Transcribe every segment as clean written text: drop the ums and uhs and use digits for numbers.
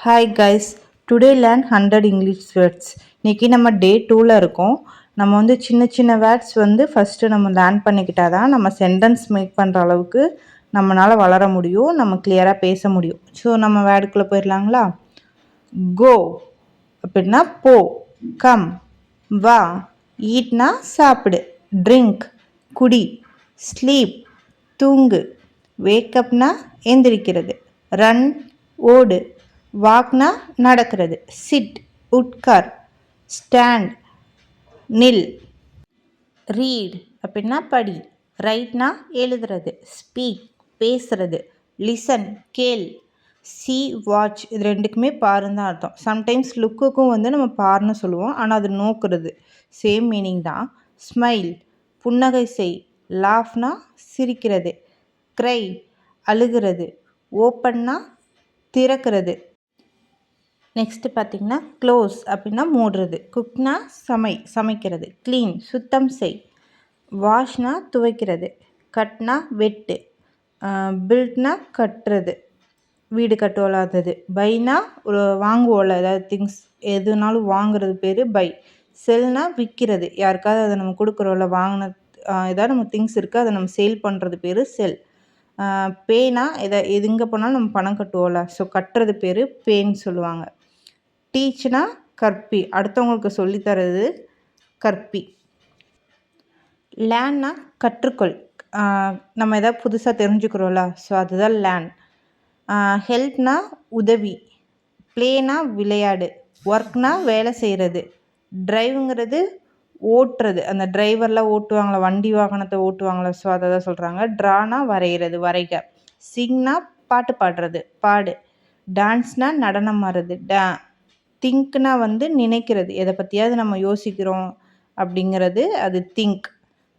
Hi guys, today learn 100 English words. இன்றைக்கி நம்ம டே 2ல் இருக்கோம். நம்ம வந்து சின்ன சின்ன வேர்ட்ஸ் வந்து ஃபஸ்ட்டு நம்ம லேர்ன் பண்ணிக்கிட்டால் தான் நம்ம சென்டென்ஸ் மேக் பண்ணுற அளவுக்கு நம்மளால் வளர முடியும், நம்ம கிளியராக பேச முடியும். ஸோ நம்ம வேர்டுக்குள்ளே போயிடலாங்களா? கோ அப்படின்னா போ, கம் வா, ஈட்னா சாப்பிடு, ட்ரிங்க் குடி, ஸ்லீப் தூங்கு, வேக்கப்னா எந்திரிக்கிறது, ரன் ஓடு, வாக்னா நடக்கிறது, சிட் உட்கார், ஸ்டாண்ட் நில், ரீட் அப்படின்னா படி, ரைட்னா எழுதுறது, ஸ்பீக் பேசுறது, லிசன் கேள், சி வாட்ச் இது ரெண்டுக்குமே பாருன்னு தான் அர்த்தம். சம்டைம்ஸ் லுக்குக்கும் வந்து நம்ம பாருன்னு சொல்லுவோம், ஆனால் அது நோக்குறது சேம் மீனிங் தான். ஸ்மைல் புன்னகை செய், லாஃப்னா சிரிக்கிறது, க்ரை அழுகிறது, ஓப்பன்னா திறக்கிறது. நெக்ஸ்ட்டு பார்த்திங்கன்னா க்ளோஸ் அப்படின்னா மூடுறது, குக்னா சமைக்கிறது, க்ளீன் சுத்தம் செய், வாஷ்னா துவைக்கிறது, கட்னா வெட்டு, பில்ட்னா கட்டுறது, வீடு கட்டுவலாதது, பைனா ஒரு வாங்குவோம்ல ஏதாவது திங்ஸ் எதுனாலும் வாங்குறது பேர் பை, செல்னா விற்கிறது, யாருக்காவது அதை நம்ம கொடுக்குறோம்ல வாங்கின ஏதாவது நம்ம திங்ஸ் இருக்குது அதை நம்ம சேல் பண்ணுறது பேர் செல், பேனா எது எங்கே போனாலும் நம்ம பணம் கட்டுவோம்ல, ஸோ கட்டுறது பேர் பேன்னு சொல்லுவாங்க. டீச்னா கற்பி, அடுத்தவங்களுக்கு சொல்லித்தரது கற்பி. லேர்ன்னா கற்றுக்கொள், நம்ம எதாவது புதுசாக தெரிஞ்சுக்கிறோம்ல, ஸோ அதுதான் லேர்ன். ஹெல்ப்னா உதவி, ப்ளேனா விளையாடு, ஒர்க்னா வேலை செய்கிறது, ட்ரைவுங்கிறது ஓட்டுறது, அந்த டிரைவர்லாம் ஓட்டுவாங்களா வண்டி வாகனத்தை ஓட்டுவாங்களா, ஸோ அதை தான் சொல்கிறாங்க. ட்ரானா வரைகிறது வரைக, சிங்னா பாட்டு பாடுறது பாடு, டான்ஸ்னா நடனம் ஆடுறது திங்க்னா வந்து நினைக்கிறது, எதை பற்றியாவது நம்ம யோசிக்கிறோம் அப்படிங்கிறது அது திங்க்.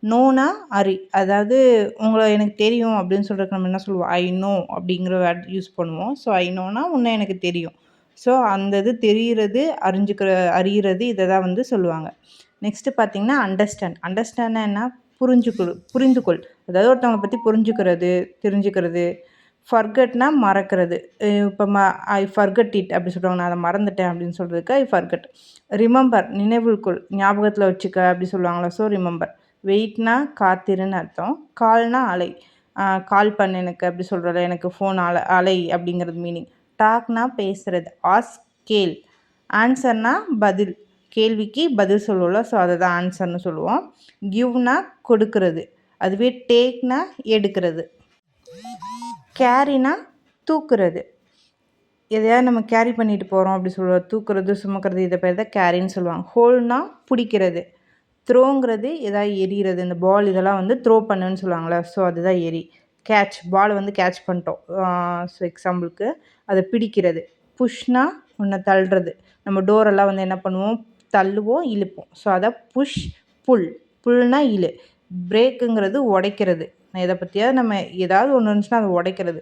நோனா அறி, அதாவது உங்களை எனக்கு தெரியும் அப்படின்னு சொல்கிறதுக்கு நம்ம என்ன சொல்லுவோம், ஐ நோ அப்படிங்கிற வேர்ட் யூஸ் பண்ணுவோம். ஸோ ஐ நோனா உன்னை எனக்கு தெரியும், ஸோ அந்த இது தெரிகிறது அறிகிறது இதை தான் வந்து சொல்லுவாங்க. நெக்ஸ்ட்டு பார்த்திங்கன்னா அண்டர்ஸ்டாண்ட்னா என்ன, புரிந்துகொள், அதாவது ஒருத்தவங்களை பற்றி புரிஞ்சுக்கிறது தெரிஞ்சுக்கிறது. ஃபர்கட்னா மறக்கிறது, இப்போ ஐ ஃபர்கட் இட் அப்படி சொல்லுவாங்க, நான் அதை மறந்துட்டேன் அப்படின்னு சொல்கிறதுக்கு ஐ ஃபர்கட். ரிமெம்பர் நினைவுக்குள், ஞாபகத்தில் வச்சுக்க அப்படி சொல்லுவாங்களா, ஸோ ரிமெம்பர். வெயிட்னா காத்திருன்னு அர்த்தம். கால்னா அலை, கால் பண்ணு எனக்கு அப்படி சொல்கிறல, எனக்கு ஃபோன் அலை அப்படிங்கிறது மீனிங். டாக்னா பேசுகிறது, ஆஸ்க் கேள், ஆன்சர்னா பதில், கேள்விக்கு பதில் சொல்லுவோம்ல, ஸோ அதை தான் ஆன்சர்னு சொல்லுவோம். கிவ்னா கொடுக்கறது, அதுவே டேக்னா எடுக்கிறது. கேரினா தூக்குறது, எதையாவது நம்ம கேரி பண்ணிட்டு போகிறோம் அப்படி சொல்லுவோம், தூக்குறது சுமக்கிறது, இதை பேர் தான் கேரின்னு சொல்லுவாங்க. ஹோல்னா பிடிக்கிறது, த்ரோங்கிறது எதாவது எரிகிறது, இந்த பால் இதெல்லாம் வந்து த்ரோ பண்ணுன்னு சொல்லுவாங்களே, ஸோ அதுதான் எரி. கேட்ச் பாலை வந்து கேட்ச் பண்ணிட்டோம், ஸோ எக்ஸாம்பிளுக்கு அதை பிடிக்கிறது. புஷ்னா ஒன்றை தள்ளுறது, நம்ம டோரெல்லாம் வந்து என்ன பண்ணுவோம், தள்ளுவோம் இழுப்போம், ஸோ அதை புஷ் புல்னா இழு. பிரேக்குங்கிறது உடைக்கிறது, இதை பற்றியாவது நம்ம ஏதாவது ஒன்று இருந்துச்சுன்னா அதை உடைக்கிறது.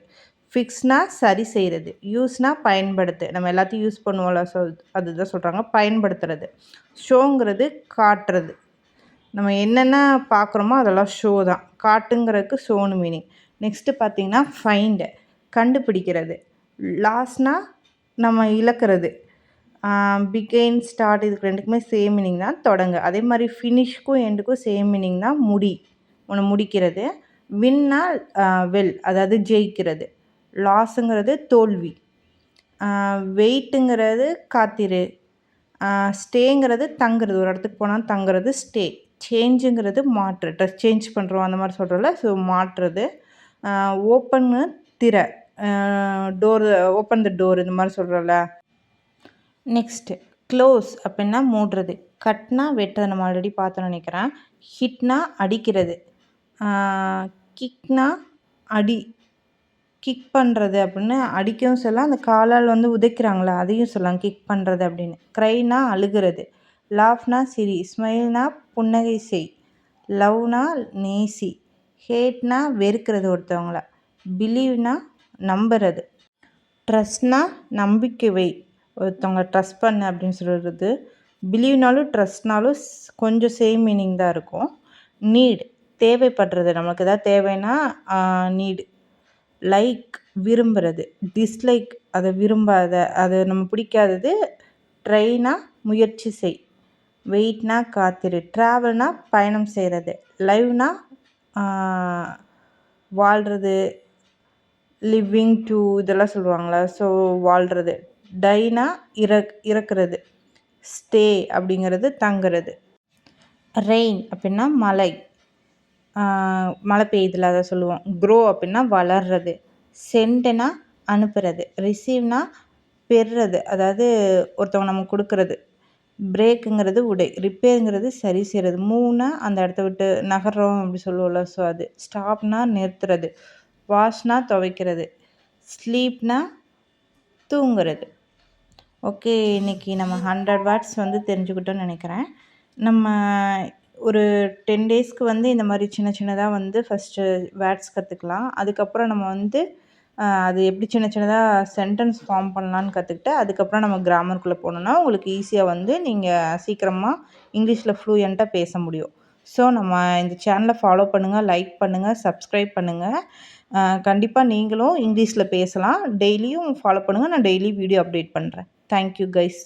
ஃபிக்ஸ்னா சரி செய்கிறது, யூஸ்னா பயன்படுத்து, நம்ம எல்லாத்தையும் யூஸ் பண்ணுவோம்ல, ஸோ அதுதான் சொல்கிறாங்க பயன்படுத்துறது. ஷோங்கிறது காட்டுறது, நம்ம என்னென்ன பார்க்குறோமோ அதெல்லாம் ஷோ தான், காட்டுங்கிறதுக்கு ஷோன்னு மீனிங். நெக்ஸ்ட்டு பார்த்திங்கன்னா ஃபைண்டு கண்டுபிடிக்கிறது, லாஸ்னா நம்ம இழக்கிறது, பிகெயின் ஸ்டார்ட் இதுக்கு ரெண்டுக்குமே சேம் மீனிங் தான், தொடங்க. அதே மாதிரி ஃபினிஷ்க்கும் எண்டுக்கும் சேம் மீனிங் தான், ஒன்று முடிக்கிறது. வின்னா வெல் அதாவது ஜெயிக்கிறது, லாஸுங்கிறது தோல்வி, வெயிட்டுங்கிறது காத்திரு, ஸ்டேங்கிறது தங்குறது, ஒரு இடத்துக்கு போனால் தங்குறது ஸ்டே, சேஞ்சுங்கிறது மாற்று, ட்ரெஸ் சேஞ்ச் பண்ணுறோம் அந்த மாதிரி சொல்கிறோம்ல, ஸோ மாற்றுறது. ஓப்பன்னு திற, டோர் ஓப்பன் த டோர் இந்த மாதிரி சொல்கிறோம்ல. நெக்ஸ்ட்டு க்ளோஸ் அப்படின்னா மூடுறது, கட்னா வெட்டுறது, நம்ம ஆல்ரெடி பார்த்தோன்னு நினைக்கிறேன். ஹிட்னா அடிக்கிறது, கிக்னா கிக் பண்ணுறது அப்படின்னு அடிக்கவும் சொல்லலாம், அந்த காலால் வந்து உதைக்கிறாங்களா அதையும் சொல்லலாம் கிக் பண்ணுறது அப்படின்னு. க்ரைனா அழுகிறது, லாஃப்னா சிரி, ஸ்மைல்னா புன்னகை செய், லவ்னா நேசி, ஹேட்னா வெறுக்கிறது ஒருத்தவங்கள, பிலீவ்னா நம்புறது, ட்ரஸ்ட்னா நம்பிக்கை வை, ஒருத்தவங்க ட்ரஸ்ட் பண்ணு அப்படின்னு சொல்கிறது. பிலீவ்னாலும் ட்ரஸ்ட்னாலும் கொஞ்சம் சேம் மீனிங் தான் இருக்கும். நீட் தேவைப்படுறது, நமக்கு எதாவது தேவைன்னா நீடு. லைக் விரும்புகிறது, டிஸ்லைக் அதை விரும்பாத, அது நம்ம பிடிக்காதது. ட்ரைனா முயற்சி செய். வெயிட்னா காத்திரு. ட்ராவல்னா பயணம் செய்கிறது. லைவ்னா வாழ்கிறது. லிவிங் டு இதெல்லாம் சொல்லுவாங்களா, ஸோ வாழ்கிறது. டைனா இறக்குறது. ஸ்டே அப்படிங்கிறது தங்குறது. ரெயின் அப்படின்னா மழை, மழை பெய்யுதுல அதை சொல்லுவோம். க்ரோ அப்படின்னா வளர்றது. சென்ட்னா அனுப்புறது. ரிசீவ்னா பெறுறது, அதாவது ஒருத்தவங்க நமக்கு கொடுக்கறது. பிரேக்குங்கிறது உடை. ரிப்பேருங்கிறது சரி செய்கிறது. மூவ்னா அந்த இடத்த விட்டு நகர்றோம் அப்படி சொல்லுவோம்ல, ஸோ அது. ஸ்டாப்னா நிறுத்துறது. வாஷ்னா துவைக்கிறது. ஸ்லீப்னா தூங்குறது. ஓகே, இன்றைக்கி நம்ம 100 வேர்ட்ஸ் வந்து தெரிஞ்சுக்கிட்டோன்னு நினைக்கிறேன். நம்ம ஒரு 10 டேஸ்க்கு வந்து இந்த மாதிரி சின்ன சின்னதாக வந்து ஃபஸ்ட்டு வேர்ட்ஸ் கற்றுக்கலாம். அதுக்கப்புறம் நம்ம வந்து அது எப்படி சின்ன சின்னதாக சென்டென்ஸ் ஃபார்ம் பண்ணலான்னு கற்றுக்கிட்டு அதுக்கப்புறம் நம்ம கிராமருக்குள்ளே போனோம்னா உங்களுக்கு ஈஸியாக வந்து நீங்கள் சீக்கிரமாக இங்கிலீஷில் ஃப்ளூயண்ட்டாக பேச முடியும். ஸோ நம்ம இந்த சேனலை ஃபாலோ பண்ணுங்கள், லைக் பண்ணுங்கள், சப்ஸ்கிரைப் பண்ணுங்கள். கண்டிப்பாக நீங்களும் இங்கிலீஷில் பேசலாம். டெய்லியும் ஃபாலோ பண்ணுங்கள். நான் டெய்லி வீடியோ அப்டேட் பண்ணுறேன். Thank you guys.